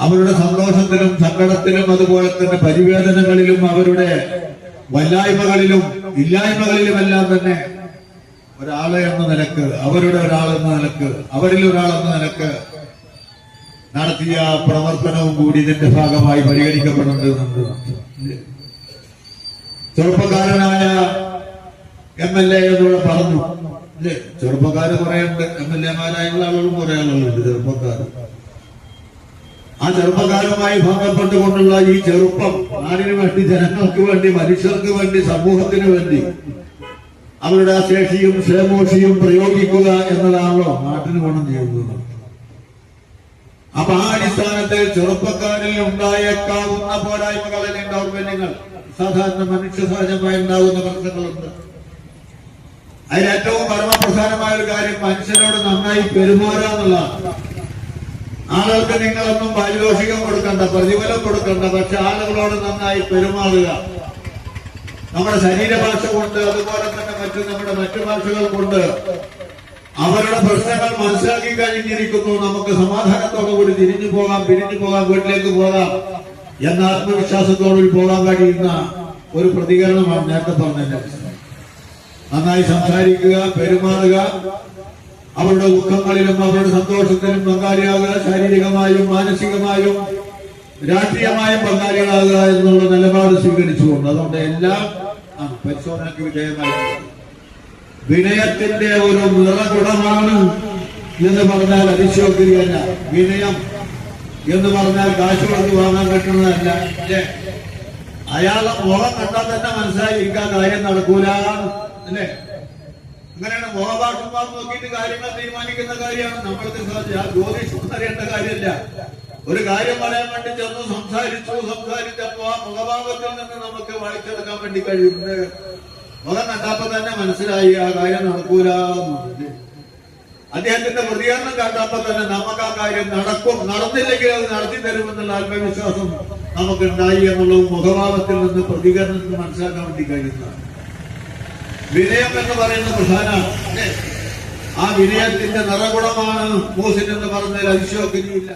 അവരുടെ സന്തോഷത്തിലും സങ്കടത്തിലും അതുപോലെ തന്നെ പരിവേദനകളിലും അവരുടെ വല്ലായ്മകളിലും ഇല്ലായ്മകളിലുമെല്ലാം തന്നെ ഒരാളെ എന്ന നിലക്ക് അവരുടെ ഒരാളെന്ന നിലക്ക് അവരിൽ ഒരാളെന്ന നിലക്ക് നടത്തിയ പ്രവർത്തനവും കൂടി ഇതിന്റെ ഭാഗമായി പരിഗണിക്കപ്പെടുന്നുണ്ട്. ചെറുപ്പക്കാരനായ MLA എന്നൂടെ പറഞ്ഞു അല്ലേ? ചെറുപ്പക്കാര് കുറേയുണ്ട്, MLA-മാരായുള്ള ആളുകളും കുറെ ആളുകളുണ്ട് ചെറുപ്പക്കാർ. ആ ചെറുപ്പക്കാരുമായി ബന്ധപ്പെട്ടുകൊണ്ടുള്ള ഈ ചെറുപ്പം നാടിനു വേണ്ടി, ജനങ്ങൾക്ക് വേണ്ടി, മനുഷ്യർക്ക് വേണ്ടി, സമൂഹത്തിന് വേണ്ടി അവരുടെ ആ ശേഷിയും ക്ഷേമോഷിയും പ്രയോഗിക്കുക എന്നതാണല്ലോ നാട്ടിന് ഗുണം ചെയ്യുന്നത്. അപ്പൊ ആ അടിസ്ഥാനത്തിൽ ചെറുപ്പക്കാരിൽ ഉണ്ടായേക്കാവുന്ന പോരായ്മകൾ അല്ലെങ്കിൽ ദൗർബല്യങ്ങൾ, സാധാരണ മനുഷ്യ സഹജമായി ഉണ്ടാകുന്ന പ്രശ്നങ്ങളുണ്ട്. അതിലേറ്റവും പരമപ്രധാനമായ ഒരു കാര്യം മനുഷ്യരോട് നന്നായി പെരുമാറുക എന്നുള്ളതാണ്. ആളുകൾക്ക് നിങ്ങളൊന്നും പാരിതോഷികം കൊടുക്കണ്ട, പ്രതിഫലം കൊടുക്കണ്ട, പക്ഷെ ആളുകളോട് നന്നായി പെരുമാറുക. നമ്മുടെ ശരീരഭാഷ കൊണ്ട് അതുപോലെ തന്നെ നമ്മുടെ മറ്റു ഭാഷകൾ കൊണ്ട് അവരുടെ പ്രശ്നങ്ങൾ മനസ്സിലാക്കി കഴിഞ്ഞിരിക്കുന്നു. നമുക്ക് സമാധാനത്തോടുകൂടി തിരിഞ്ഞു പോകാം, പിരിഞ്ഞു പോകാം, വീട്ടിലേക്ക് പോകാം എന്ന ആത്മവിശ്വാസത്തോടുകൂടി പോകാൻ കഴിയുന്ന ഒരു പ്രതികരണമാണ് നേരത്തെ പറഞ്ഞത്. നന്നായി സംസാരിക്കുക, പെരുമാറുക, അവരുടെ ദുഃഖങ്ങളിലും അവരുടെ സന്തോഷത്തിലും പങ്കാളിയാകുക, ശാരീരികമായും മാനസികമായും രാഷ്ട്രീയമായും പങ്കാളികളാകുക എന്നുള്ള നിലപാട് സ്വീകരിച്ചുകൊണ്ട് അതുകൊണ്ട് എല്ലാം പരിശോധനയ്ക്ക് വിധേയമായി. വിനയത്തിന്റെ ഒരു നിറകുടമാണ് എന്ന് പറഞ്ഞാൽ അതിശയോക്തിയല്ല. വിനയം എന്ന് പറഞ്ഞാൽ കാശ് കൊടുത്ത് വാങ്ങാൻ പറ്റുന്നതല്ല. അയാളെ മുഖം കണ്ടാൽ തന്നെ മനസ്സിലായിരിക്കാൻ കാര്യം നടക്കൂല അല്ലേ? അങ്ങനെയാണ് മുഖഭാഷന്മാർ നോക്കിയിട്ട് കാര്യങ്ങൾ തീരുമാനിക്കുന്ന കാര്യമാണ്. നമ്മൾക്ക് ജ്യോതിഷം അറിയേണ്ട കാര്യമില്ല. ഒരു കാര്യം പറയാൻ വേണ്ടി ചെന്ന് സംസാരിച്ചപ്പോ ആ മുഖഭാവത്തിൽ നിന്ന് നമുക്ക് വായിച്ചെടുക്കാൻ വേണ്ടി കഴിയും. മുഖം കണ്ടപ്പോ തന്നെ മനസ്സിലായി ആ കാര്യം നടക്കൂല. അദ്ദേഹത്തിന്റെ പ്രതികരണം കണ്ടപ്പോ തന്നെ നമുക്ക് ആ കാര്യം നടക്കും, നടന്നില്ലെങ്കിൽ അത് നടത്തി തരുമെന്നുള്ള ആത്മവിശ്വാസം നമുക്കുണ്ടായി എന്നുള്ളതും മുഖഭാവത്തിൽ നിന്ന് പ്രതികരണത്തിൽ മനസ്സിലാക്കാൻ വേണ്ടി കഴിയുന്നതാണ്. വിനയം എന്ന് പറയുന്ന പ്രധാനമാണ്. ആ വിനയത്തിന്റെ നിറകുടമാണ് മൂസിൻ എന്ന് പറഞ്ഞാൽ അതിശയോക്തിയില്ല.